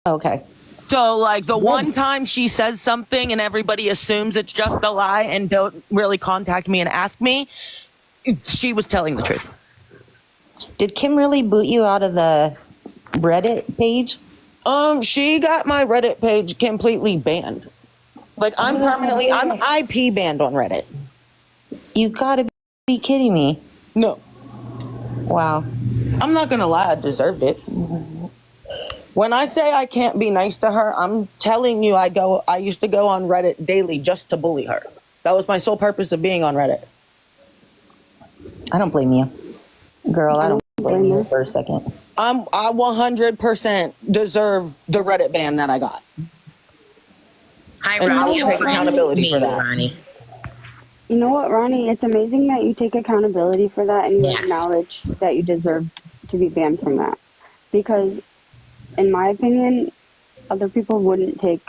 Okay. So, like, the one time she says something and everybody assumes it's just a lie and don't really contact me and ask me, she was telling the truth. Did Kim really boot you out of the Reddit page? She got my Reddit page completely banned. Like, I'm IP banned on Reddit. You gotta be kidding me. No. Wow. I'm not gonna lie, I deserved it. When I say I can't be nice to her, I'm telling you I used to go on Reddit daily just to bully her. That was my sole purpose of being on Reddit. I don't blame you. Girl, I don't blame you for a second. I 100% deserve the Reddit ban that I got. Hi, And I Ronnie. will take accountability for that. Ronnie. You know what, Ronnie? It's amazing that you take accountability for that and you acknowledge that you deserve to be banned from that. Because, in my opinion, other people wouldn't take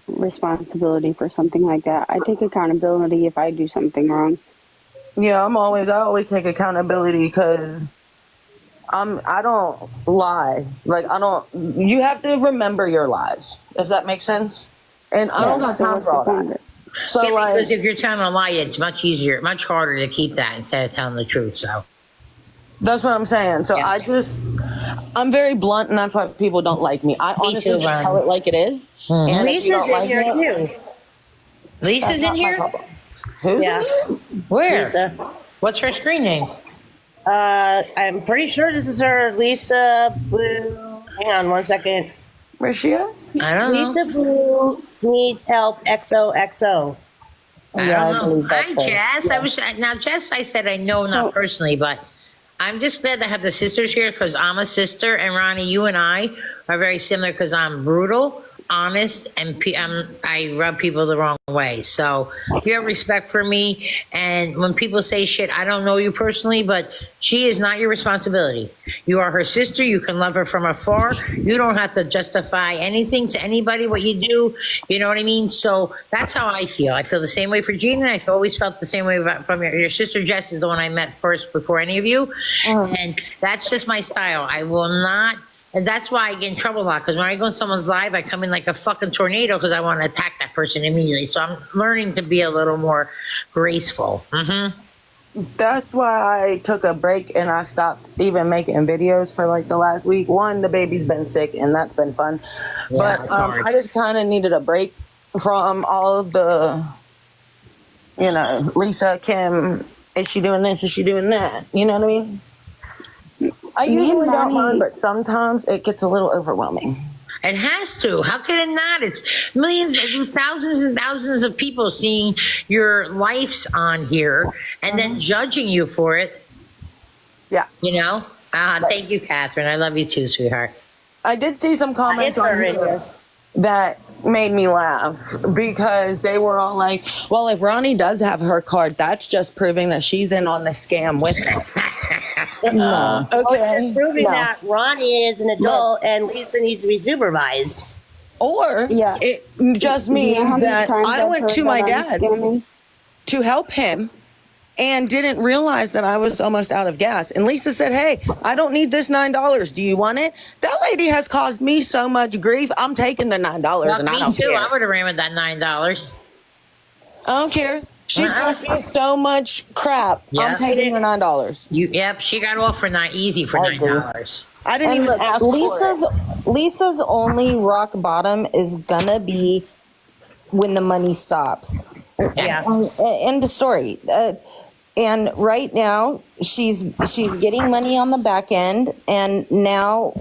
responsibility for something like that. I take accountability if I do something wrong. Yeah, I always take accountability because I don't lie. Like, you have to remember your lies, if that makes sense. And I don't got time for all that. So, yeah, like, because if you're telling a lie, it's much easier, much harder to keep that instead of telling the truth. So that's what I'm saying. So yeah. I'm very blunt, and that's why people don't like me. I honestly just tell it like it is. Mm-hmm. And Lisa's in here too. Lisa's in here? Who? Yeah. Where? Lisa. What's her screen name? I'm pretty sure this is her. Lisa Blue. Hang on 1 second. Where's she at? I don't know. Lisa Blue needs help. XOXO. I don't know. Hi, Jess. Now, Jess, I said I know not personally, but I'm just glad to have the sisters here because I'm a sister, and Ronnie, you and I are very similar because I'm brutal, honest, and I rub people the wrong way. So you have respect for me, and when people say shit, I don't know you personally, but she is not your responsibility. You are her sister. You can love her from afar. You don't have to justify anything to anybody what you do. You know what I mean? So that's how I feel. I feel the same way for Gina. I've always felt the same way from your sister. Jess is the one I met first before any of you, and that's just my style. I will not. And that's why I get in trouble a lot, because when I go in someone's live, I come in like a fucking tornado because I want to attack that person immediately. So I'm learning to be a little more graceful. That's why I took a break and I stopped even making videos for like the last week. One, the baby's been sick and that's been fun. Yeah, but I just kind of needed a break from all of the, Lisa, Kim, is she doing this? Is she doing that? You know what I mean? I usually don't mind, but sometimes it gets a little overwhelming. It has to. How could it not? It's millions, thousands and thousands of people seeing your lives on here and then judging you for it. Yeah. Thank you, Catherine. I love you too, sweetheart. I did see some comments on here that made me laugh because they were all like, well, if Ronnie does have her card, that's just proving that she's in on the scam with him. No. Okay. It's just proving that Ronnie is an adult and Lisa needs to be supervised. Or it just means that I went to my dad to help him and didn't realize that I was almost out of gas. And Lisa said, hey, I don't need this $9. Do you want it? That lady has caused me so much grief. I'm taking the $9 and I don't care. I would have ran with that $9. I don't care. She's caused me so much crap. I'm taking her $9. She got off for easy for $9. I didn't even ask Lisa's only rock bottom is gonna be when the money stops. Yes. End of story. And right now she's getting money on the back end, and now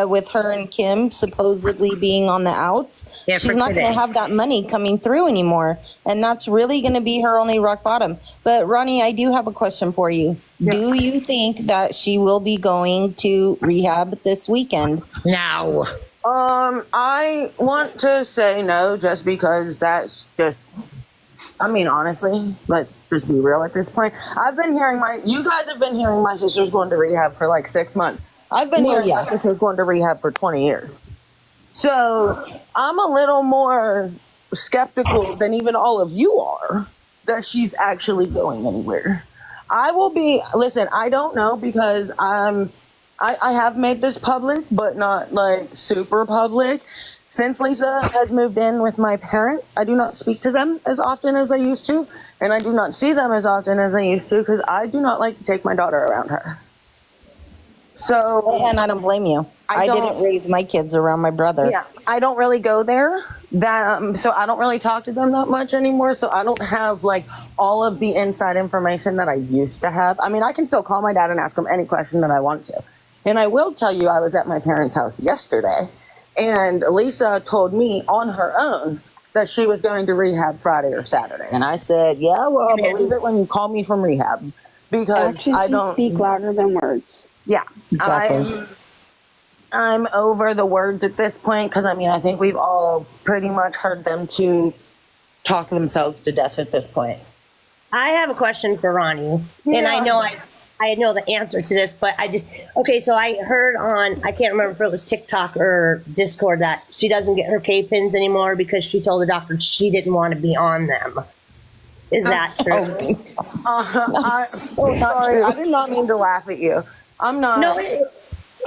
with her and Kim supposedly being on the outs, she's not going to have that money coming through anymore, and that's really going to be her only rock bottom. But Ronnie, I do have a question for you. Yeah. Do you think that she will be going to rehab this weekend? No. I want to say no, just because that's just. I mean, honestly, let's just be real at this point. I've been hearing you guys have been hearing my sister's going to rehab for like 6 months. I've been hearing my sister's going to rehab for 20 years. So I'm a little more skeptical than even all of you are that she's actually going anywhere. I don't know because I I have made this public, but not like super public. Since Lisa has moved in with my parents, I do not speak to them as often as I used to, and I do not see them as often as I used to because I do not like to take my daughter around her. So, and I don't blame you. I didn't raise my kids around my brother. Yeah, I don't really go there. So I don't really talk to them that much anymore. So I don't have like all of the inside information that I used to have. I mean, I can still call my dad and ask him any question that I want to. And I will tell you, I was at my parents' house yesterday, and Lisa told me on her own that she was going to rehab Friday or Saturday. And I said, yeah, well, I'll believe it when you call me from rehab, because actions I don't speak louder than words. Yeah, Exactly. I'm over the words at this point, because I mean, I think we've all pretty much heard them to talk themselves to death at this point. I have a question for Ronnie, and I know I know the answer to this, but so I heard on, I can't remember if it was TikTok or Discord, that she doesn't get her K-pins anymore because she told the doctor she didn't want to be on them. Is that true? I'm so sorry. I did not mean to laugh at you. I'm not. No,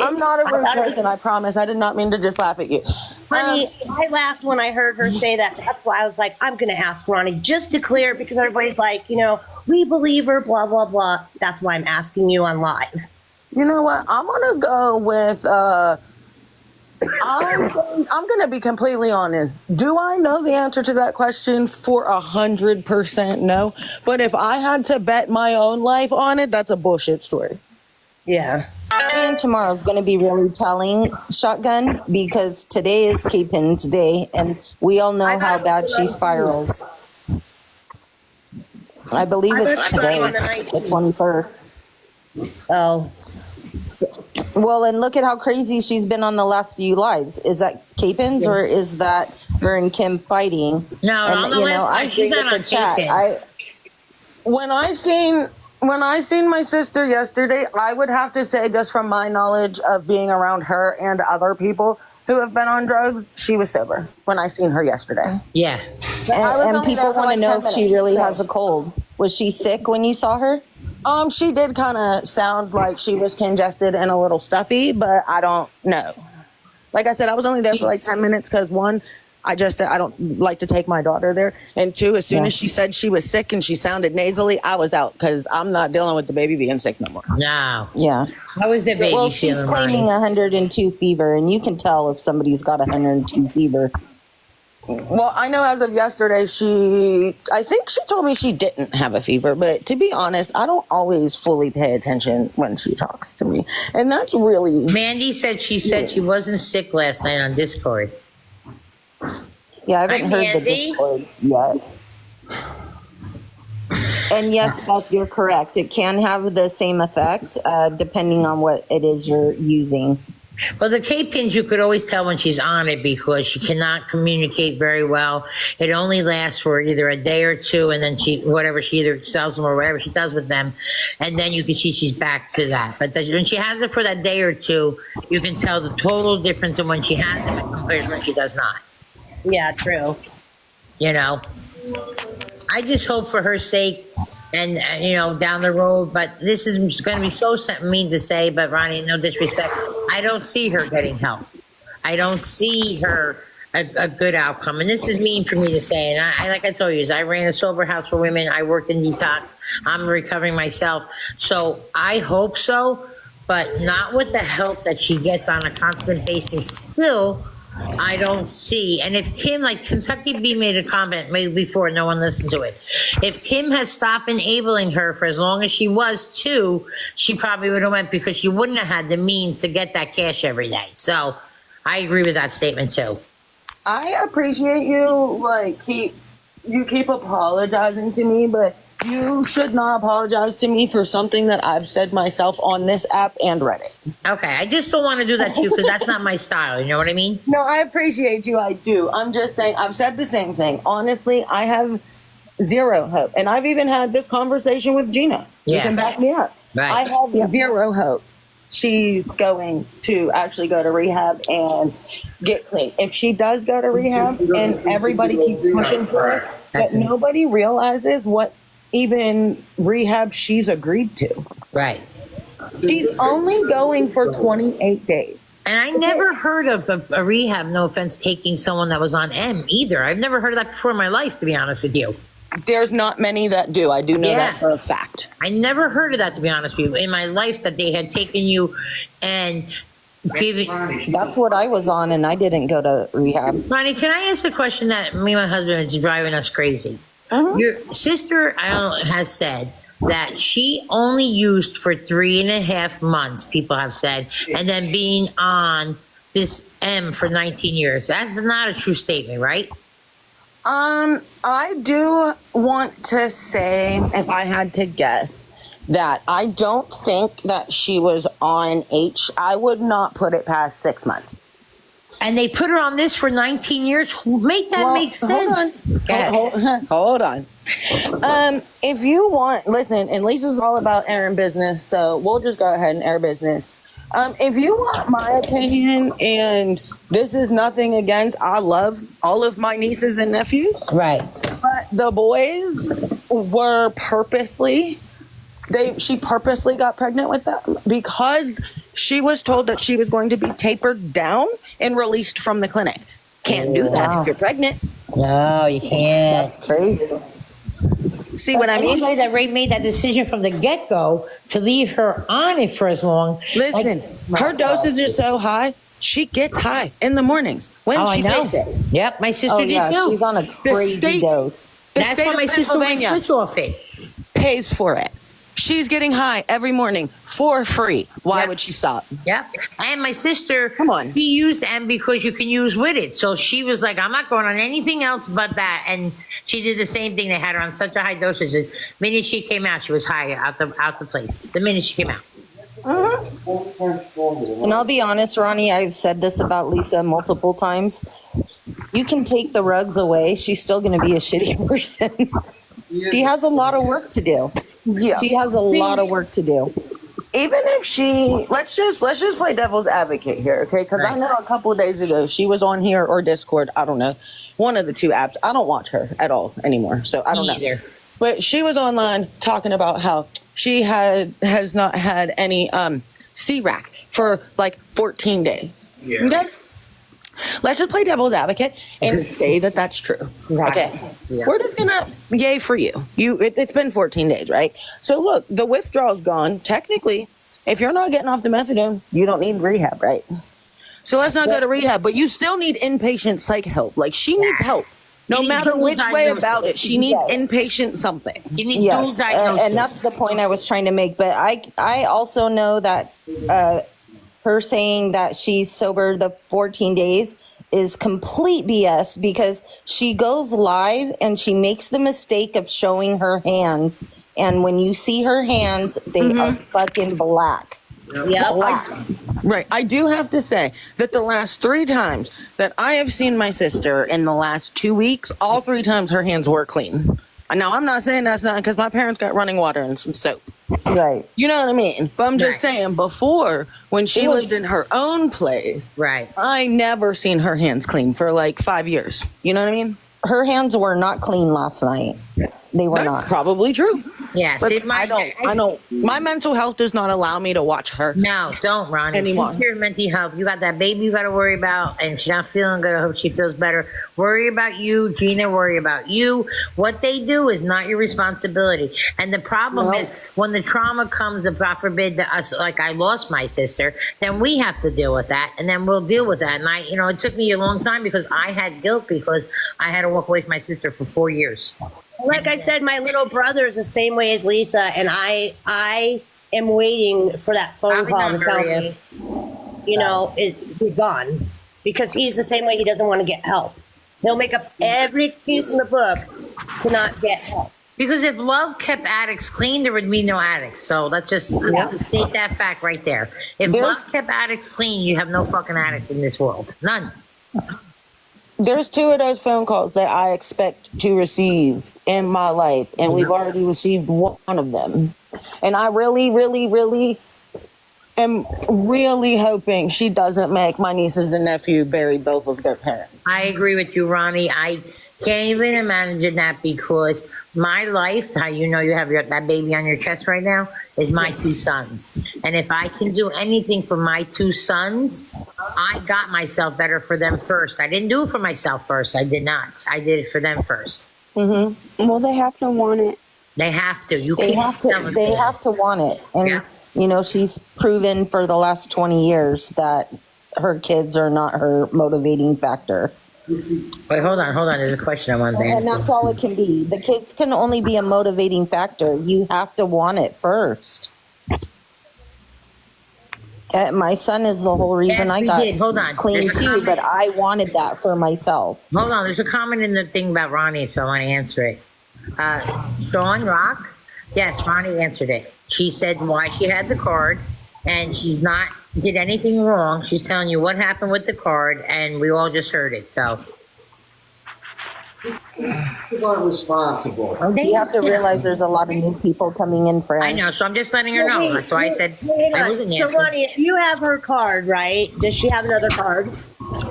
I'm not a rude person. I promise. I did not mean to just laugh at you. Honey, I laughed when I heard her say that. That's why I was like, I'm going to ask Ronnie just to clear, because everybody's like, we believe her, blah, blah, blah. That's why I'm asking you on live. You know what? I'm going to go with, I'm going to be completely honest. Do I know the answer to that question for 100%? No. But if I had to bet my own life on it, that's a bullshit story. Yeah. And tomorrow's going to be really telling, Shotgun, because today is K-Pin's day, and we all know how bad she spirals. I believe it's today, the 21st. Oh. Well, and look at how crazy she's been on the last few lives. Is that K-Pins, or is that her and Kim fighting? No, and, on the last I agree with the chat. When I seen my sister yesterday, I would have to say, just from my knowledge of being around her and other people who have been on drugs, she was sober when I seen her yesterday. Yeah. And people want to know if she really has a cold. Was she sick when you saw her? She did kind of sound like she was congested and a little stuffy, but I don't know. Like I said, I was only there for like 10 minutes because, one, I don't like to take my daughter there. And two, as soon as she said she was sick and she sounded nasally, I was out, because I'm not dealing with the baby being sick no more. No. Yeah. How was the baby Well, she's feeling, claiming Ronnie? 102 fever, and you can tell if somebody's got 102 fever. Well, I know as of yesterday, I think she told me she didn't have a fever, but to be honest, I don't always fully pay attention when she talks to me. And that's really... Mandy said she wasn't sick last night on Discord. Yeah, I haven't Hi, heard Mandy. the Discord yet. And yes, Beth, you're correct. It can have the same effect depending on what it is you're using. Well, the K-Pins, you could always tell when she's on it because she cannot communicate very well. It only lasts for either a day or two, and then she either sells them or whatever she does with them, and then you can see she's back to that. But when she has it for that day or two, you can tell the total difference in when she has them compared to when she does not. Yeah, true. I just hope for her sake and, down the road, but this is going to be so mean to say, but Ronnie, no disrespect, I don't see her getting help. I don't see her a good outcome. And this is mean for me to say. And I like I told you, I ran a sober house for women. I worked in detox. I'm recovering myself. So I hope so, but not with the help that she gets on a constant basis. Still, I don't see. And if Kim, like Kentucky B made a comment maybe before, no one listened to it. If Kim had stopped enabling her for as long as she was too, she probably would have went, because she wouldn't have had the means to get that cash every day. So I agree with that statement too. I appreciate you, you keep apologizing to me, but you should not apologize to me for something that I've said myself on this app and Reddit. Okay, I just don't want to do that to you because that's not my style. You know what I mean? No, I appreciate you. I do. I'm just saying, I've said the same thing. Honestly, I have zero hope. And I've even had this conversation with Gina. Yeah. You can back me up. Right. I have zero hope she's going to actually go to rehab and get clean. If she does go to rehab and everybody keeps pushing for it, but nobody realizes what even rehab she's agreed to. Right. She's only going for 28 days. And I never heard of a rehab, no offense, taking someone that was on M either. I've never heard of that before in my life, to be honest with you. There's not many that do. I do know that for a fact. I never heard of that, to be honest with you, in my life, that they had taken you and given. That's what I was on, and I didn't go to rehab. Ronnie, can I ask a question that me and my husband is driving us crazy? Your sister has said that she only used for 3.5 months, people have said, and then being on this M for 19 years. That's not a true statement, right? I do want to say, if I had to guess, that I don't think that she was on H. I would not put it past 6 months. And they put her on this for 19 years. Make that make sense. Hold on. If you want, listen, and Lisa's all about airing business, so we'll just go ahead and air business. If you want my opinion, and this is nothing against, I love all of my nieces and nephews. Right. But the boys were she purposely got pregnant with them because she was told that she was going to be tapered down and released from the clinic. Can't do that if you're pregnant. No, you can't. That's crazy. See what I mean? Anybody that made that decision from the get-go to leave her on it for as long. Listen, her dosage is so high, she gets high in the mornings when she takes it. Yep, my sister did too. She's on a crazy dose. That's why my sister would switch off it. Pays for it. She's getting high every morning for free. Why would she stop? Yep. And my sister, Come on. she used M because you can use with it. So she was like, I'm not going on anything else but that. And she did the same thing. They had her on such a high dosage. The minute she came out, she was high out the place. The minute she came out. And I'll be honest, Ronnie, I've said this about Lisa multiple times. You can take the rugs away. She's still going to be a shitty person. She has a lot of work to do. Yeah. She has a lot of work to do. Even if she, let's just play devil's advocate here, okay? Because I know a couple of days ago she was on here or Discord. I don't know, one of the two apps. I don't watch her at all anymore, so I don't know. But she was online talking about how she has not had any C-rack for like 14 days. Yeah. Okay? Let's just play devil's advocate and say that that's true. Right. Okay. Yeah. We're just gonna yay for you. It's been 14 days, right? So look, the withdrawal's gone. Technically, if you're not getting off the methadone, you don't need rehab, right? So let's not go to rehab, but you still need inpatient psych help. Like she needs help. No matter which way about it, she needs inpatient something. You need dual diagnosis. And that's the point I was trying to make. But I also know that her saying that she's sober the 14 days is complete BS because she goes live and she makes the mistake of showing her hands. And when you see her hands, they are fucking black. Yeah, black. Right. I do have to say that the last 3 times that I have seen my sister in the last 2 weeks, all 3 times her hands were clean. Now, I'm not saying that's not because my parents got running water and some soap. Right. You know what I mean? But I'm just saying, before, when she lived in her own place, I never seen her hands clean for like 5 years. You know what I mean? Her hands were not clean last night. They were not. That's probably true. Yes. But I don't. My mental health does not allow me to watch her. No, don't, Ronnie. Anymore. Keep your mental health. You got that baby you got to worry about, and if she's not feeling good, I hope she feels better. Worry about you, Gina. Worry about you. What they do is not your responsibility. And the problem is when the trauma comes, if God forbid, to us, like I lost my sister, then we have to deal with that, and then we'll deal with that. And it took me a long time because I had guilt because I had to walk away from my sister for 4 years. Like I said, my little brother is the same way as Lisa, and I am waiting for that phone call to tell me, he's gone. Because he's the same way. He doesn't want to get help. He'll make up every excuse in the book to not get help. Because if love kept addicts clean, there would be no addicts. So let's state that fact right there. If love kept addicts clean, you have no fucking addicts in this world. None. There's 2 of those phone calls that I expect to receive in my life, and we've already received one of them. And I really, really, really am really hoping she doesn't make my nieces and nephew bury both of their parents. I agree with you, Ronnie. I can't even imagine that because my life, how you know you have that baby on your chest right now, is my two sons. And if I can do anything for my two sons, I got myself better for them first. I didn't do it for myself first. I did not. I did it for them first. Mm-hmm. Well, they have to want it. They have to. They have to. They have to want it, and Yeah. you know she's proven for the last 20 years that her kids are not her motivating factor. Wait, hold on. There's a question I want to And answer. that's all it can be. The kids can only be a motivating factor. You have to want it first. My son is the whole reason Yes, I we got did. Hold on. clean There's a too, comment. but I wanted that for myself. Hold on. There's a comment in the thing about Ronnie, so I want to answer it. Sean Rock, yes, Ronnie answered it. She said why she had the card, and she's not did anything wrong. She's telling you what happened with the card, and we all just heard it. So People aren't responsible. You have to realize there's a lot of new people coming in, friend. I know, so I'm just letting her know. That's why I said I wasn't So, answering. Ronnie, if you have her card, right? Does she have another card?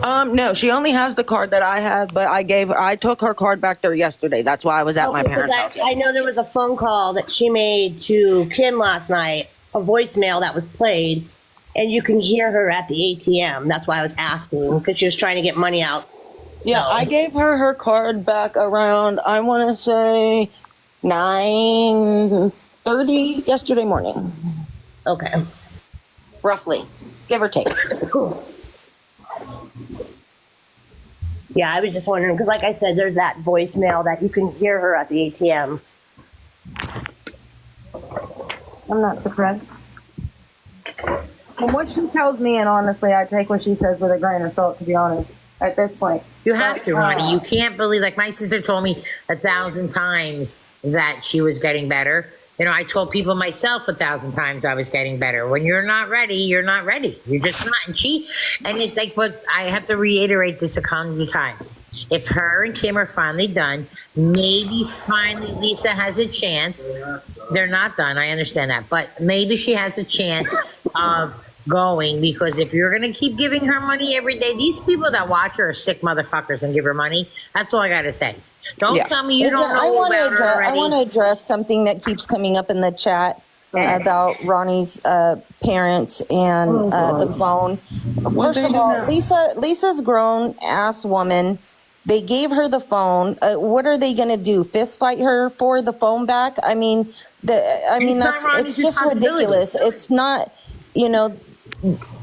No, she only has the card that I have, but I took her card back there yesterday. That's why I was at my Okay, 'cause parents' house. I know there was a phone call that she made to Kim last night, a voicemail that was played, and you can hear her at the ATM. That's why I was asking, because she was trying to get money out. Yeah, No. I gave her card back around, I want to say 9:30 yesterday morning, Okay. roughly, give or take. Yeah, I was just wondering, because like I said, there's that voicemail that you can hear her at the ATM. I'm not surprised. From what she tells me, and honestly, I take what she says with a grain of salt, to be honest, at this point. You have to, Ronnie. You can't believe, like my sister told me 1,000 times that she was getting better. You know, I told people myself 1,000 times I was getting better. When you're not ready, you're not ready. You're just not. And it's like what I have to reiterate this 100 times. If her and Kim are finally done, maybe finally Lisa has a chance. They're not done. I understand that. But maybe she has a chance of going, because if you're going to keep giving her money every day, these people that watch her are sick motherfuckers and give her money. That's all I got to say. Don't tell me you don't Listen, know I want about her already. I want to address something that keeps coming up in the chat about Ronnie's parents and the phone. First of all, Lisa's grown ass woman. They gave her the phone. What are they going to do? Fist fight her for the phone back? I mean, it's just ridiculous. It's not, you know.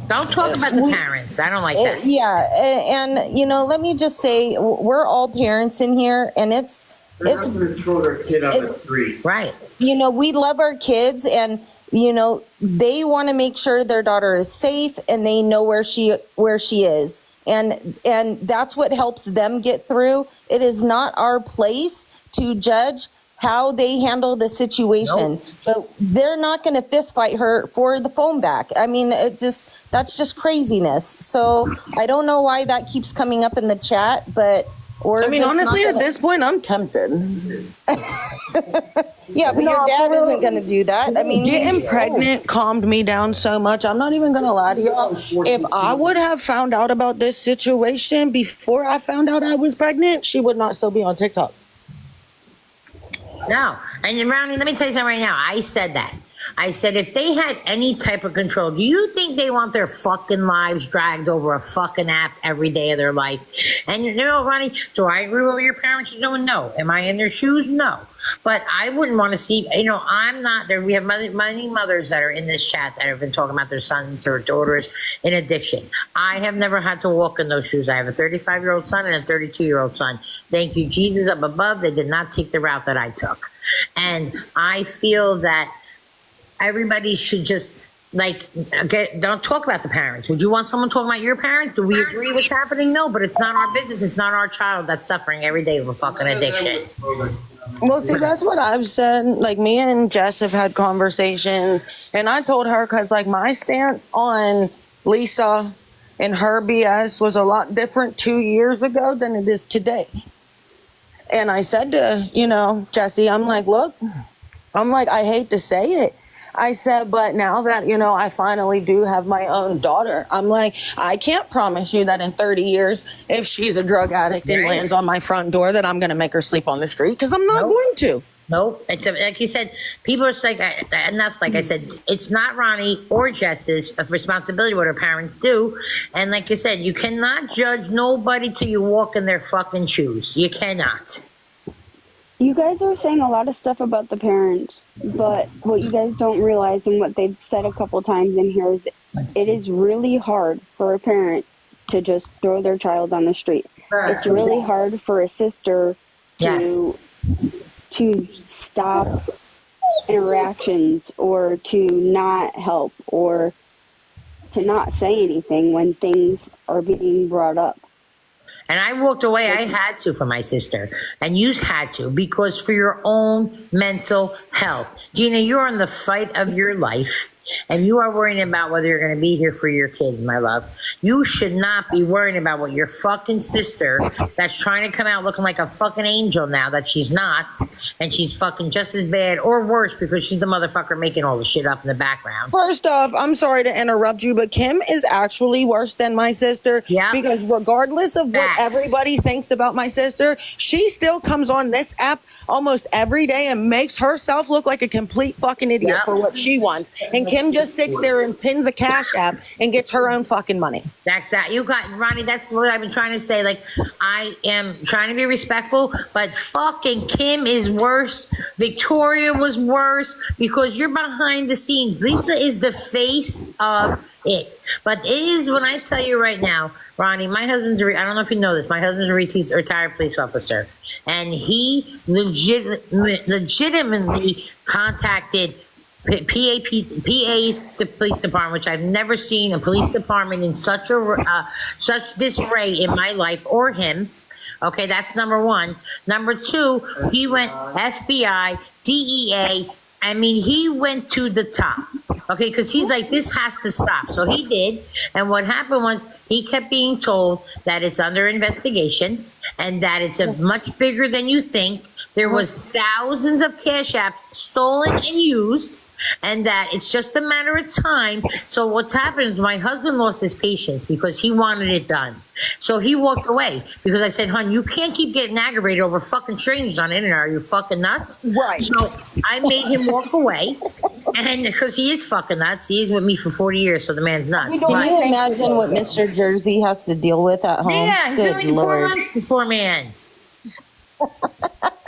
Don't talk about the parents. I don't like that. Yeah, and you know, let me just say, we're all parents in here, and it's They're not going to throw their kid on the street. Right. you know, we love our kids, and you know, they want to make sure their daughter is safe and they know where she is, and that's what helps them get through. It is not our place to judge how they handle the situation. Nope. But they're not going to fist fight her for the phone back. I mean, that's just craziness. So I don't know why that keeps coming up in the chat, but Honestly, at this point, I'm tempted. Yeah, but your dad isn't going to do that. I mean, Getting pregnant calmed me down so much. I'm not even going to lie to y'all. If I would have found out about this situation before I found out I was pregnant, she would not still be on TikTok. No. And Ronnie, let me tell you something right now. I said that. I said, if they had any type of control, do you think they want their fucking lives dragged over a fucking app every day of their life? And you know, Ronnie, do I agree with what your parents are doing? No. Am I in their shoes? No. But I wouldn't want to see, you know, I'm not there. We have many mothers that are in this chat that have been talking about their sons or daughters in addiction. I have never had to walk in those shoes. I have a 35-year-old son and a 32-year-old son. Thank you, Jesus up above. They did not take the route that I took. And I feel that everybody should just, like, don't talk about the parents. Would you want someone talking about your parents? Do we agree what's happening? No, but it's not our business. It's not our child that's suffering every day with a fucking addiction. Well, see, that's what I've said. Like, me and Jess have had conversations, and I told her, because, like, my stance on Lisa and her BS was a lot different 2 years ago than it is today. And I said to, you know, Jessie, I'm like, look, I hate to say it, I said, but now that, you know, I finally do have my own daughter, I'm like, I can't promise you that in 30 years, if she's a drug addict and lands on my front door, that I'm going to make her sleep on the street, because I'm not going to. Nope. It's like you said, people are like, enough. Like I said, it's not Ronnie or Jess's responsibility what her parents do. And like you said, you cannot judge nobody till you walk in their fucking shoes. You cannot. You guys are saying a lot of stuff about the parents, but what you guys don't realize and what they've said a couple times in here is it is really hard for a parent to just throw their child on the street. It's really hard for a sister to stop interactions or to not help or to not say anything when things are being brought up. And I walked away. I had to for my sister. And you had to because for your own mental health. Gina, you're in the fight of your life. And you are worrying about whether you're going to be here for your kids, my love. You should not be worrying about what your fucking sister that's trying to come out looking like a fucking angel now that she's not. And she's fucking just as bad or worse because she's the motherfucker making all the shit up in the background. First off, I'm sorry to interrupt you, but Kim is actually worse than my sister. Yeah. Because regardless of what everybody thinks about my sister, she still comes on this app almost every day and makes herself look like a complete fucking idiot for what she wants. And Kim just sits there and pins a Cash App and gets her own fucking money. That's that. You got, Ronnie, that's what I've been trying to say. Like, I am trying to be respectful, but fucking Kim is worse. Victoria was worse because you're behind the scenes. Lisa is the face of it. But it is, when I tell you right now, Ronnie, my husband's I don't know if you know this, my husband's a retired police officer. And he legitimately contacted PA's the police department, which I've never seen a police department in such disarray in my life or him. Okay, that's number one. Number two, he went FBI, DEA. I mean, he went to the top, okay, because he's like, this has to stop. So he did. And what happened was he kept being told that it's under investigation and that it's much bigger than you think. There was thousands of Cash Apps stolen and used, and that it's just a matter of time. So what's happened is my husband lost his patience because he wanted it done. So he walked away because I said, hon, you can't keep getting aggravated over fucking strangers on the internet. Are you fucking nuts? Right. So I made him walk away. And because he is fucking nuts, he is with me for 40 years, so the man's nuts. Can you imagine what Mr. Jersey has to deal with at home? Yeah, he's Good been only 4 Lord. months, this poor man.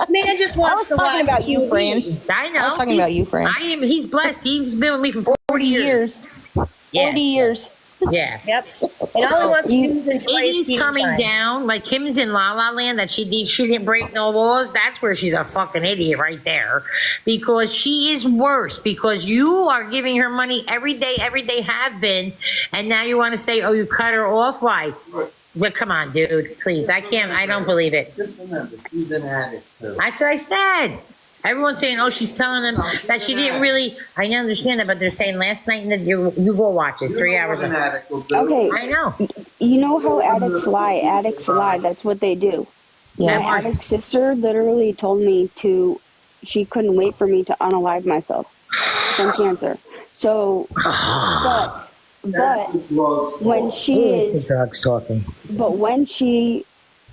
Man just wants I was talking about you, Fran. I know. I was talking about you, Fran. He's blessed. He's been with me for 40 years. 40 years. Yeah. Yep. And all he wants to do is enjoy his Iggy's coming time. down. Like Kim's in La La Land that she didn't break no laws. That's where she's a fucking idiot right there. Because she is worse. Because you are giving her money every day have been. And now you want to say, oh, you cut her off? Why? Well, come on, dude. Please. I don't believe it. Just remember, she's an addict too. That's what I said. Everyone's saying, oh, she's telling them that she didn't really. I understand that, but they're saying last night that you go watch it. 3 hours An ago. addict will do. Okay. I know. You know how addicts lie? Addicts lie. That's what they do. Yes. My addict sister literally told me she couldn't wait for me to unalive myself from cancer. So, but when Drugs talking. but when she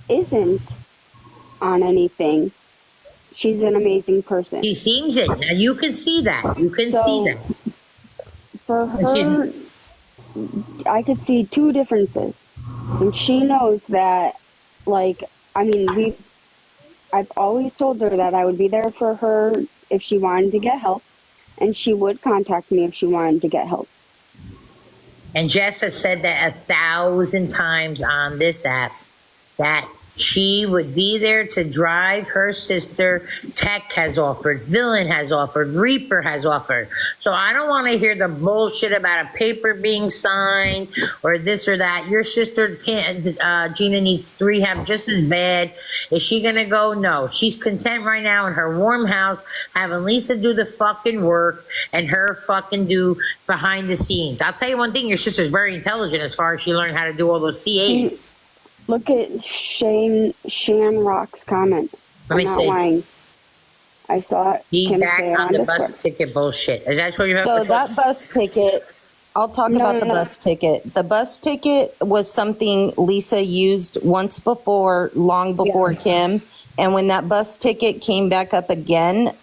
isn't on anything, she's an amazing person. She seems it. Now you can see that. You can see that. For her, I could see two differences. And she knows that, like, I mean, I've always told her that I would be there for her if she wanted to get help, and she would contact me if she wanted to get help. And Jess has said that 1,000 times on this app that she would be there to drive her sister. Tech has offered, Villain has offered, Reaper has offered. So I don't want to hear the bullshit about a paper being signed or this or that. Your sister can't, Gina needs rehab just as bad. Is she going to go? No. She's content right now in her warm house, having Lisa do the fucking work and her fucking do behind the scenes. I'll tell you one thing, your sister's very intelligent as far as she learned how to do all those C8s. Look at Shan Rock's comment. Let me I'm not see. lying. I saw Be Kim back say it on on the Discord. bus ticket bullshit. Is that what you're So that bus ticket, I'll talk No, about no, the no. bus ticket. The bus ticket was something Lisa used once before, long before Kim. And when that bus ticket came back up again,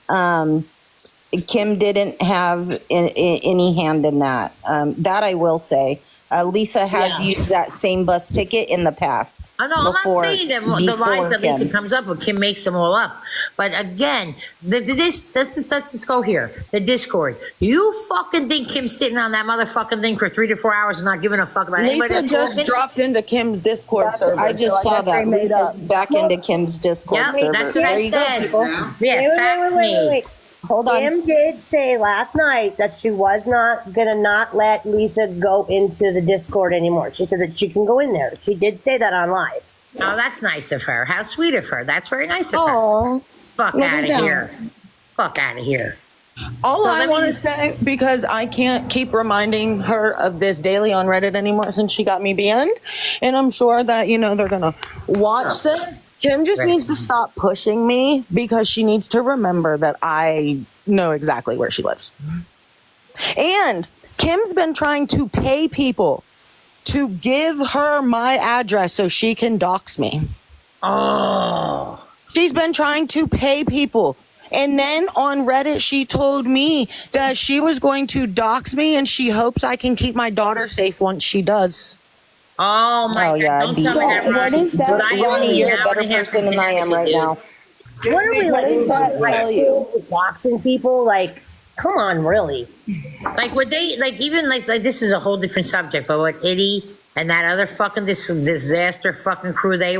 Kim didn't have any hand in that. That I will say. Lisa has used that same bus ticket in the past. Oh, no, I'm not saying that the lies before that Lisa Kim. comes up with, Kim makes them all up. But again, let's just go here. The Discord. You fucking think Kim's sitting on that motherfucking thing for 3 to 4 hours and not giving a fuck about anybody Lisa that's just talking? dropped into Kim's Discord server. I just so saw guess they that. made up. Lisa's back into Kim's Discord Yeah, server. that's what There I you go, said. people. Yeah, facts me. Hold on. Kim did say last night that she was not gonna not let Lisa go into the Discord anymore. She said that she can go in there. She did say that on live. Oh, that's nice of her. How sweet of her. That's very nice of her. Oh, Fuck look out at of that. here. Fuck out of here. All So I let me want to just- say, because I can't keep reminding her of this daily on Reddit anymore since she got me banned, and I'm sure that, they're going to watch this. Kim just needs to stop pushing me because she needs to remember that I know exactly where she lives. And Kim's been trying to pay people to give her my address so she can dox me. Oh. She's been trying to pay people. And then on Reddit, she told me that she was going to dox me and she hopes I can keep my daughter safe once she does. Oh my Oh, God! yeah, Don't I'd be- tell me that, So, what Ronnie. is that? But I Ronnie, only you're an a hour better and a half person than I am from right Connecticut, now. What are we What like does that high tell school with doxing people? Like, come on, really? Like what they like, even like this is a whole different subject. But what Itty and that other fucking disaster fucking crew they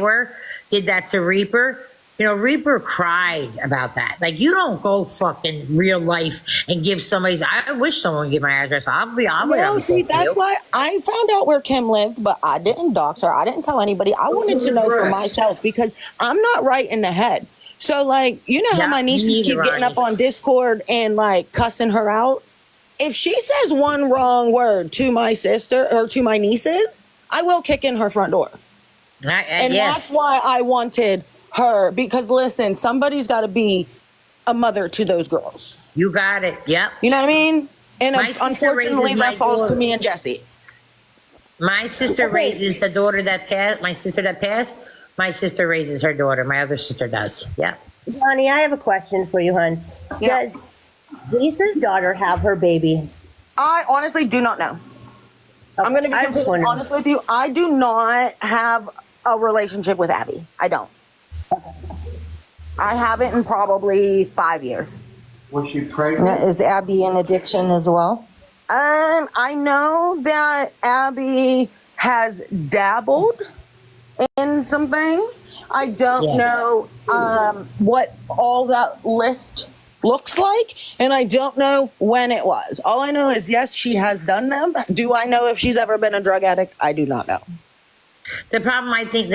did that to Reaper. Reaper cried about that. Like, you don't go fucking real life and give somebody's. I wish someone would give my address. Well, see, that's why I found out where Kim lived, but I didn't dox her. I didn't tell anybody. I wanted to know for myself because I'm not right in the head. So, like, how my nieces keep getting up on Discord and, like, cussing her out? If she says one wrong word to my sister or to my nieces, I will kick in her front door. And that's why I wanted her, because listen, somebody's got to be a mother to those girls. You got it. Yep. You know what I mean? And My sister unfortunately, raises my that falls daughter. to me and Jesse. My sister raises the daughter that passed. My sister that passed. My sister raises her daughter. My other sister does. Yeah. Ronnie, I have a question for you, hon. Yeah. Does Lisa's daughter have her baby? I honestly do not know. I'm going to be I was completely wondering. honest with you. I do not have a relationship with Abby. I don't. I haven't in probably 5 years. Was she pregnant? Now, is Abby in addiction as well? I know that Abby has dabbled in some things. I don't know what all that list looks like, and I don't know when it was. All I know is, yes, she has done them. Do I know if she's ever been a drug addict? I do not know. The problem, I think,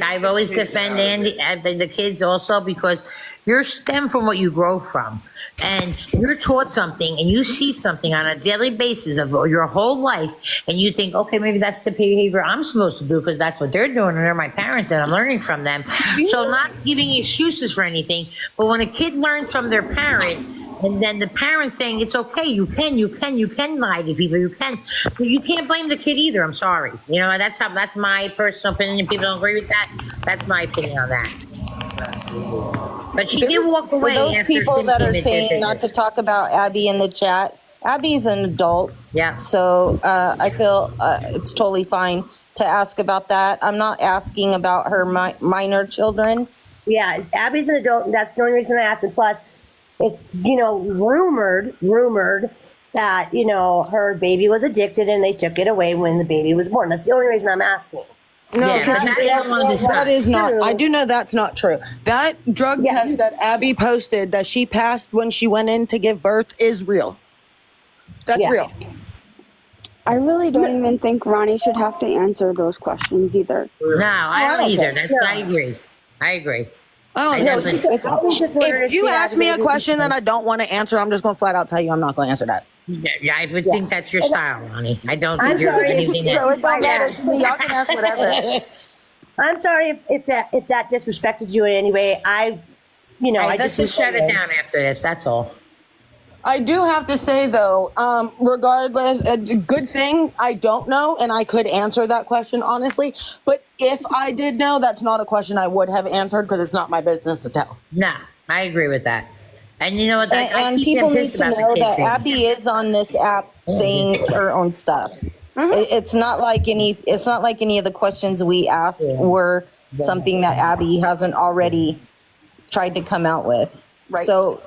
I've always defend Andy, the kids also, because you're stem from what you grow from. And you're taught something and you see something on a daily basis of your whole life, and you think, okay, maybe that's the behavior I'm supposed to do because that's what they're doing and they're my parents and I'm learning from them. So not giving excuses for anything, but when a kid learns from their parent, and then the parents saying it's okay, you can lie to people, you can, but you can't blame the kid either. I'm sorry, that's my personal opinion. People don't agree with that. That's my opinion on that. But she did walk For away. those after people Kim that came are into saying the not to business. talk about Abby in the chat, Abby's an adult. Yeah. So I feel it's totally fine to ask about that. I'm not asking about her minor children. Yeah, Abby's an adult, and that's the only reason I asked. And plus, it's rumored that her baby was addicted and they took it away when the baby was born. That's the only reason I'm asking. No, Yeah, but that I don't want to discuss. that is not. True. I do know that's not true. That drug test that Abby posted that she passed when she went in to give birth is real. That's real. I really don't even think Ronnie should have to answer those questions either. No, I don't either. Okay. I agree. I agree. Oh, I no, definitely- I was just wondering if you she ask has me a baby. question that I don't want to answer, I'm just going to flat out tell you I'm not going to answer that. Yeah, I would think that's your style, Ronnie. I don't I'm think you're sorry. anything So else. it don't matter to me. Y'all can ask whatever. I'm sorry if that disrespected you in any way. you know, All I right, let's just shut it down after this. That's all. I do have to say though, regardless, a good thing I don't know, and I could answer that question honestly. But if I did know, that's not a question I would have answered because it's not my business to tell. Nah, I agree with that. And you know what? And people need to know that Abby is on this app saying her own stuff. It's not like any of the questions we asked were something that Abby hasn't already tried to come out with. Right. So,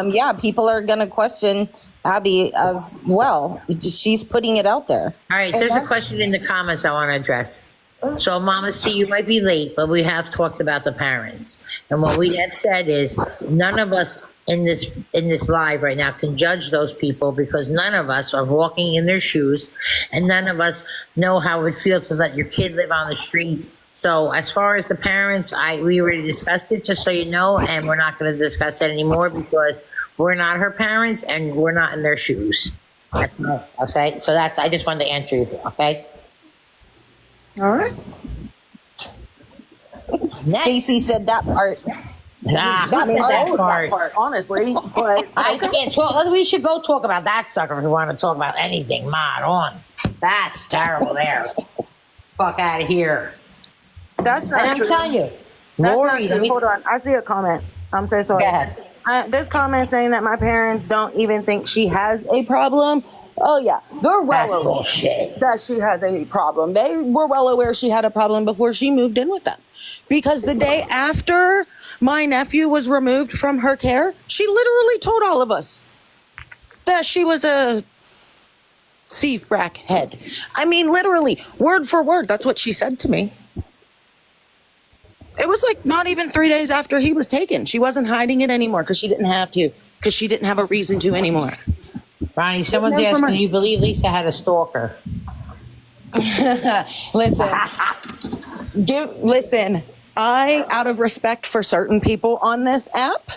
yeah, people are going to question Abby as well. She's putting it out there. All right, there's a question in the comments I want to address. So, Mama C, you might be late, but we have talked about the parents. And what we had said is none of us in this live right now can judge those people because none of us are walking in their shoes and none of us know how it would feel to let your kid live on the street. So as far as the parents, we already discussed it, just so you know, and we're not going to discuss it anymore because we're not her parents and we're not in their shoes. That's my, okay? So I just wanted to answer you, okay? All right. Stacy said that part. That part, honestly. But I can't talk. We should go talk about that sucker if we want to talk about anything. Mod on. That's terrible there. Fuck out of here. that's not And I'm true. telling you, That's Lori, not true. Hold on. I see a comment. I'm so sorry. Go ahead. This comment saying that my parents don't even think she has a problem. Oh yeah, they're well That's aware bullshit. that she has a problem. They were well aware she had a problem before she moved in with them. Because the day after my nephew was removed from her care, she literally told all of us that she was a C-rack head. I mean, literally, word for word, that's what she said to me. It was like not even 3 days after he was taken. She wasn't hiding it anymore because she didn't have to, because she didn't have a reason to anymore. Ronnie, someone's asking, do you believe Lisa had a stalker? Listen, I, out of respect for certain people on this app,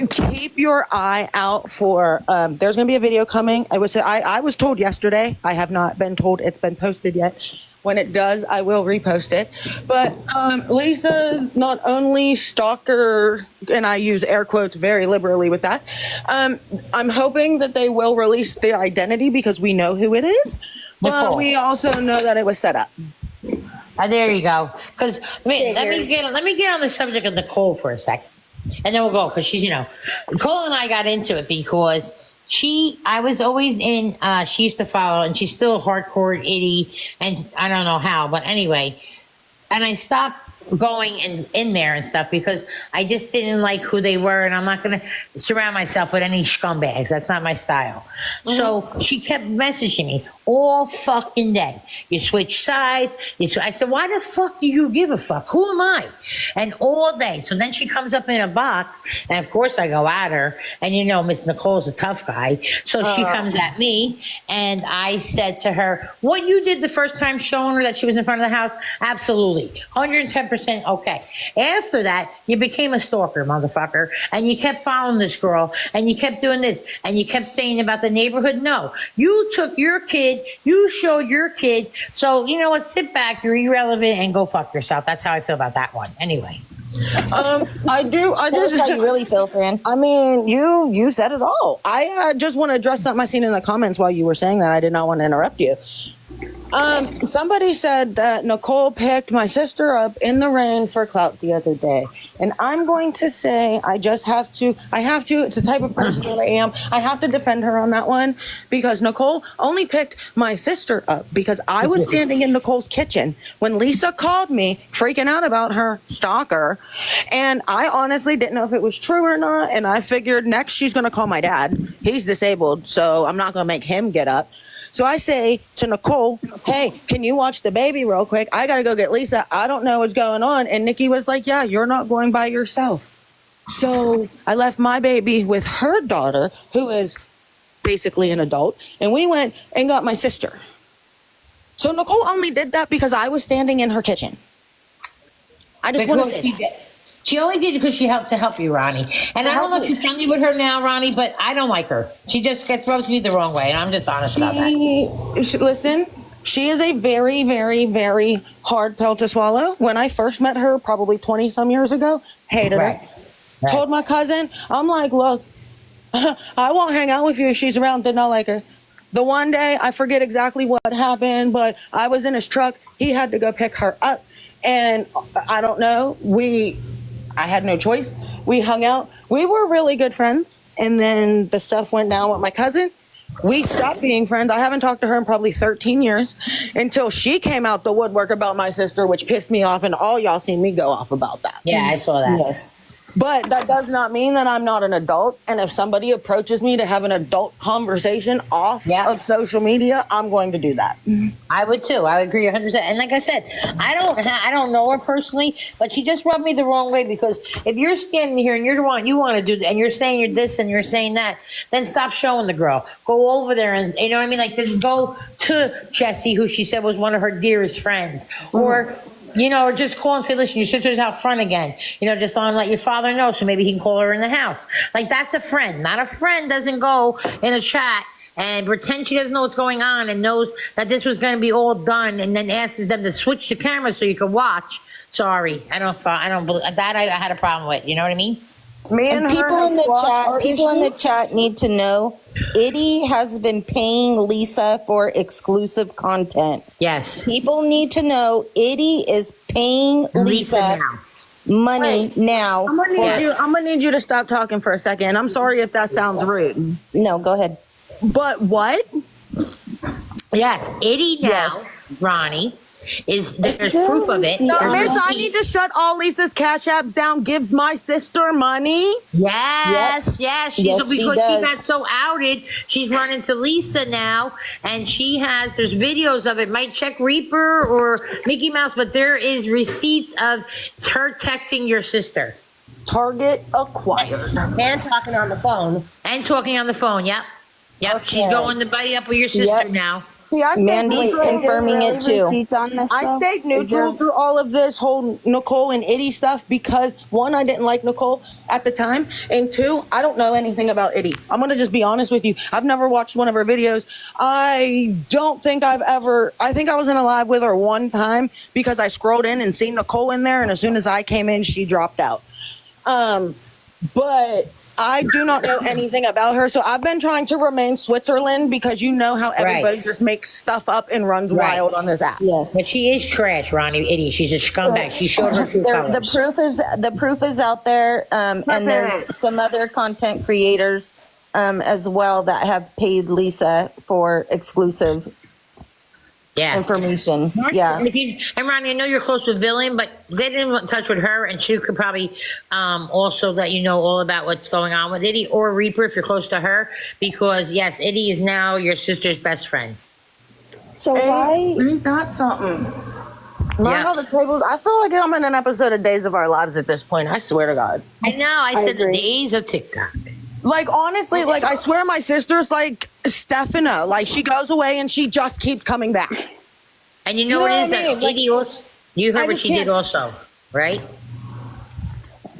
keep your eye out for, there's going to be a video coming. I was told yesterday. I have not been told it's been posted yet. When it does, I will repost it. But Lisa, not only stalker, and I use air quotes very liberally with that, I'm hoping that they will release the identity because we know who it is. But we also know that it was set up. There you go. Because let me get on the subject of Nicole for a second, and then we'll go. Because she's, Nicole and I got into it because I was always in. She used to follow, and she's still a hardcore itty, and I don't know how, but anyway. And I stopped going in there and stuff because I just didn't like who they were, and I'm not going to surround myself with any scumbags. That's not my style. Mm-hmm. So she kept messaging me all fucking day. You switch sides. I said, why the fuck do you give a fuck? Who am I? And all day. So then she comes up in a box, and of course I go at her. And Miss Nicole's a tough guy. So she comes at me, and I said to her, what you did the first time showing her that she was in front of the house? Absolutely. 110% okay. After that, you became a stalker, motherfucker. And you kept following this girl, and you kept doing this, and you kept saying about the neighborhood. No. You took your kid, you showed your kid. So, you know what? Sit back, you're irrelevant, and go fuck yourself. That's how I feel about that one. Anyway. I do. That's how you really feel, Fran. I mean, you said it all. I just want to address something I seen in the comments while you were saying that. I did not want to interrupt you. Somebody said that Nicole picked my sister up in the rain for clout the other day. And I'm going to say I have to, it's the type of person that I am. I have to defend her on that one because Nicole only picked my sister up because I was standing in Nicole's kitchen when Lisa called me freaking out about her stalker. And I honestly didn't know if it was true or not. And I figured next she's going to call my dad. He's disabled, so I'm not going to make him get up. So I say to Nicole, hey, can you watch the baby real quick? I got to go get Lisa. I don't know what's going on. And Nikki was like, yeah, you're not going by yourself. So I left my baby with her daughter, who is basically an adult, and we went and got my sister. So Nicole only did that because I was standing in her kitchen. I just want to say that. She only did it because she helped you, Ronnie. And I don't know if you're friendly with her now, Ronnie, but I don't like her. She just gets rubs me the wrong way, and I'm just honest about that. Listen, she is a very, very, very hard pill to swallow. When I first met her, probably 20-some years ago, hated her. told my cousin, I'm like, look, I won't hang out with you if she's around, did not like her. The one day, I forget exactly what happened, but I was in his truck. He had to go pick her up. And I don't know, I had no choice. We hung out. We were really good friends. And then the stuff went down with my cousin. We stopped being friends. I haven't talked to her in probably 13 years until she came out the woodwork about my sister, which pissed me off. And all y'all seen me go off about that. Yeah, I saw that. Yes. But that does not mean that I'm not an adult. And if somebody approaches me to have an adult conversation off of social media, I'm going to do that. I would too. I would agree 100%. And like I said, I don't know her personally, but she just rubbed me the wrong way, because if you're standing here and you're the one you want to do, and you're saying you're this and you're saying that, then stop showing the girl. Go over there and, you know what I mean? Like, just go to Jessie, who she said was one of her dearest friends, or you know, or just call and say, listen, your sister's out front again. You know, just let your father know so maybe he can call her in the house. Like, that's a friend. Not a friend doesn't go in a chat and pretend she doesn't know what's going on and knows that this was going to be all done, and then asks them to switch the camera so you can watch. Sorry, I don't believe that. I had a problem with. You know what I mean? And people in the chat need to know, Itty has been paying Lisa for exclusive content. Yes. People need to know Itty is paying Lisa money now. I'm gonna need you to stop talking for a second. I'm sorry if that sounds rude. No, go ahead. But what? Yes, Itty now, Ronnie, there's proof of it. No, Miss, I need to shut all Lisa's Cash Apps down. Gives my sister money. Yes. Because she does. She got so outed, she's running to Lisa now, and there's videos of it. Might check Reaper or Mickey Mouse, but there is receipts of her texting your sister. Target acquired. And talking on the phone. Yep. Okay. She's going to buddy up with your sister now. See, Mandy's confirming it too. I stayed neutral through all of this whole Nicole and Itty stuff because, one, I didn't like Nicole at the time, and two, I don't know anything about Itty. I'm going to just be honest with you. I've never watched one of her videos. I think I was in a live with her one time because I scrolled in and seen Nicole in there, and as soon as I came in, she dropped out. But I do not know anything about her, so I've been trying to remain Switzerland because you know how everybody just makes stuff up and runs wild on this app. Yes, but she is trash, Ronnie. Itty, she's a scumbag. She showed her true colors. The proof is out there, and there's some other content creators as well that have paid Lisa for exclusive information. And Ronnie, I know you're close with Villain, but get in touch with her, and she could probably also let you know all about what's going on with Itty, or Reaper if you're close to her, because yes, Itty is now your sister's best friend. So why? Ain't that something? How the tables. I feel like I'm in an episode of Days of Our Lives at this point. I swear to God. I know. I said the days of TikTok. Like, honestly, like, I swear my sister's like Stefano. Like, she goes away and she just keeps coming back. And you know what it is? Itty also, you heard what she did also, right?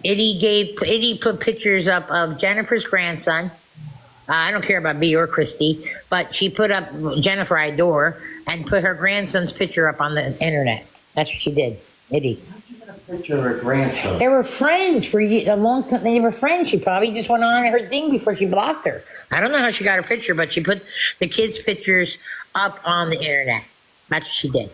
Itty put pictures up of Jennifer's grandson. I don't care about B or Christy, but she put up Jennifer I adore and put her grandson's picture up on the internet. That's what she did, Itty. Picture of her grandson. They were friends for a long time. They were friends. She probably just went on her thing before she blocked her. I don't know how she got her picture, but she put the kids' pictures up on the internet. That's what she did.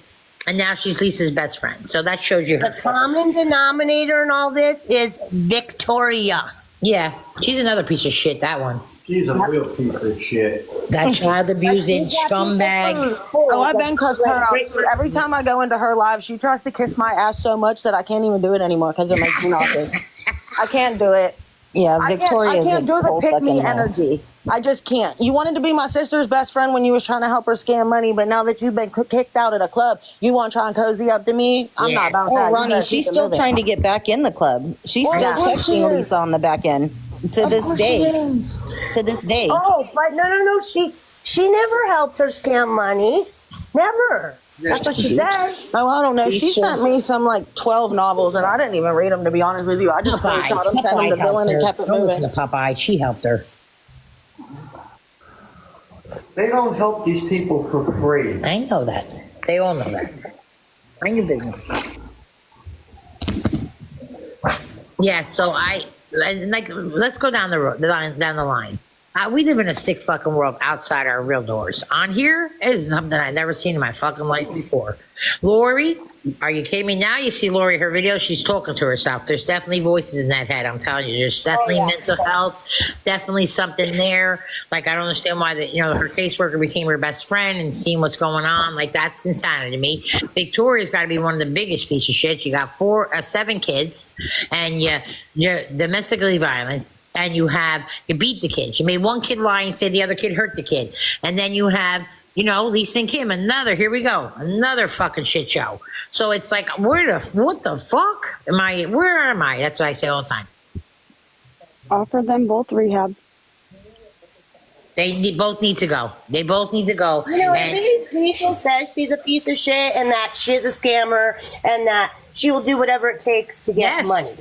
And now she's Lisa's best friend. So that shows you her. The common denominator in all this is Victoria. Yeah, she's another piece of shit, that one. She's a real piece of shit. That child abusing scumbag. Oh, I've been cussed her out. Every time I go into her live, she tries to kiss my ass so much that I can't even do it anymore because it makes me nauseous. I can't do it. Yeah, Victoria. I can't do the pick me energy. I just can't. You wanted to be my sister's best friend when you was trying to help her scam money, but now that you've been kicked out at a club, you want to try and cozy up to me? I'm not about that. Ronnie, she's still trying to get back in the club. She's still texting Lisa on the back end to this day. To this day. Oh, but no. She never helped her scam money. Never. That's what she said. Oh, I don't know. She sent me some like 12 novels, and I didn't even read them, to be honest with you. I just screenshot them, sent them to Villain, and kept it moving. Listen to Popeye. She helped her. They don't help these people for free. I know that. They all know that. Mind your business. Yeah, so like, let's go down down the line. We live in a sick fucking world outside our real doors. On here is something I've never seen in my fucking life before. Lori, are you kidding me? Now you see Lori, her video, she's talking to herself. There's definitely voices in that head. I'm telling you, there's definitely mental health, definitely something there. Like, I don't understand why her caseworker became her best friend and seeing what's going on. Like, that's insanity to me. Victoria's got to be one of the biggest piece of shit. You got 7 kids, and you're domestically violent. And you beat the kids. You made one kid lie and say the other kid hurt the kid. And then you have, Lisa and Kim, here we go, another fucking shit show. So it's like, what the fuck? Where am I? That's what I say all the time. Offer them both rehab. They both need to go. They both need to go. At least Lisa says she's a piece of shit and that she is a scammer and that she will do whatever it takes to get money.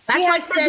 That's why I said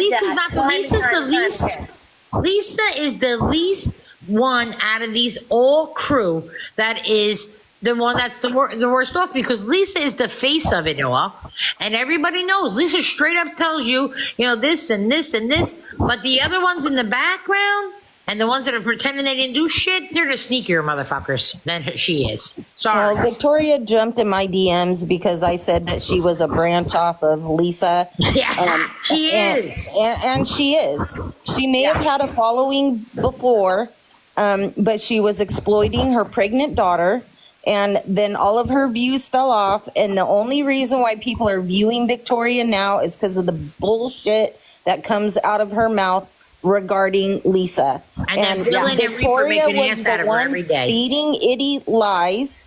Lisa is the least one out of these all crew that is the one that's the worst off, because Lisa is the face of it all, and everybody knows. Lisa straight up tells you, this and this and this, but the other ones in the background and the ones that are pretending they didn't do shit, they're the sneakier motherfuckers than she is. Sorry. Well, Victoria jumped in my DMs because I said that she was a branch off of Lisa. Yeah, she is. And she is. She may have had a following before, but she was exploiting her pregnant daughter. And then all of her views fell off. And the only reason why people are viewing Victoria now is because of the bullshit that comes out of her mouth regarding Lisa. And Victoria was the one feeding Itty lies,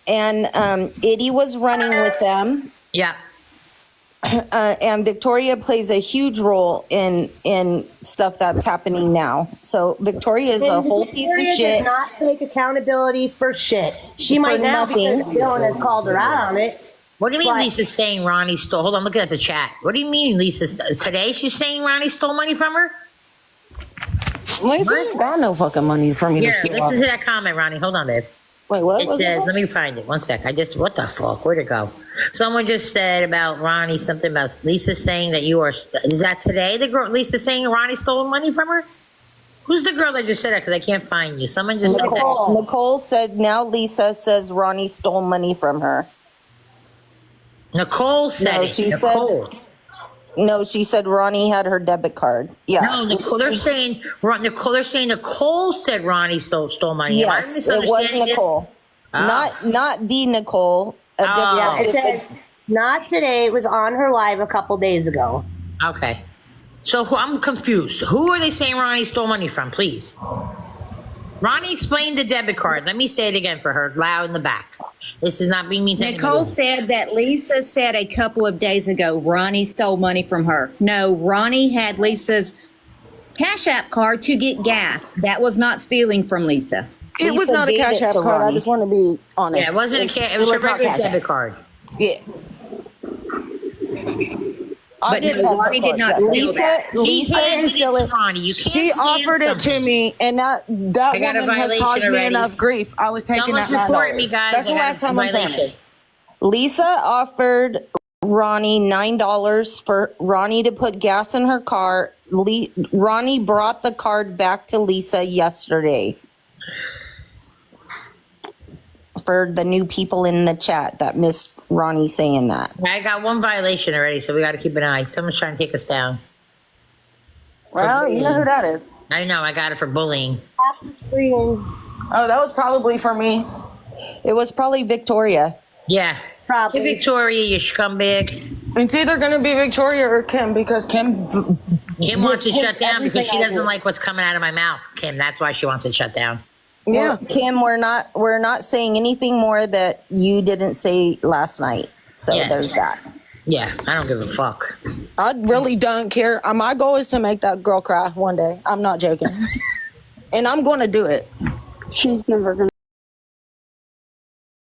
and Itty was running with them. Yeah. And Victoria plays a huge role in stuff that's happening now. So Victoria is a whole piece of shit. Does not take accountability for shit. She might now because Dylan has called her out on it. What do you mean Lisa's saying Ronnie stole? Hold on, I'm looking at the chat. What do you mean today she's saying Ronnie stole money from her? Lisa ain't got no fucking money from you. Here, listen to that comment, Ronnie. Hold on, babe. Wait, what? It says, let me find it. One sec. What the fuck? Where'd it go? Someone just said about Ronnie, something about Lisa saying that is that today the girl, Lisa saying Ronnie stole money from her? Who's the girl that just said that? Because I can't find you. Someone just said that. Nicole said, now Lisa says Ronnie stole money from her. Nicole said it. Nicole. No, she said Ronnie had her debit card. Yeah. No, Nicole. They're saying Nicole said Ronnie stole money. Yes, it was Nicole. Not the Nicole. It says not today. It was on her live a couple days ago. Okay. So I'm confused. Who are they saying Ronnie stole money from? Please. Ronnie explained the debit card. Let me say it again for her, loud in the back. This is not being mean to Nicole said that Lisa said a couple of days ago Ronnie stole money from her. No, Ronnie had Lisa's Cash App card to get gas. That was not stealing from Lisa. It was not a Cash App card. I just want to be honest. Yeah, it wasn't a cash. It was a regular debit card. Yeah. But Ronnie did not steal that. Lisa didn't steal it. She offered it to me, and that woman has caused me enough grief. I was taking that $9. That's the last time I'm saying it. Lisa offered Ronnie $9 for Ronnie to put gas in her car. Ronnie brought the card back to Lisa yesterday. For the new people in the chat that missed Ronnie saying that. I got one violation already, so we got to keep an eye. Someone's trying to take us down. Well, you know who that is. I know. I got it for bullying. Oh, that was probably for me. It was probably Victoria. Yeah. Probably. Hey, Victoria, you scumbag. It's either going to be Victoria or Kim, because Kim wants to shut down because she doesn't like what's coming out of my mouth. Kim, that's why she wants to shut down. Yeah, Kim, we're not saying anything more that you didn't say last night. So there's that. Yeah, I don't give a fuck. I really don't care. My goal is to make that girl cry one day. I'm not joking. And I'm going to do it. She's never going to.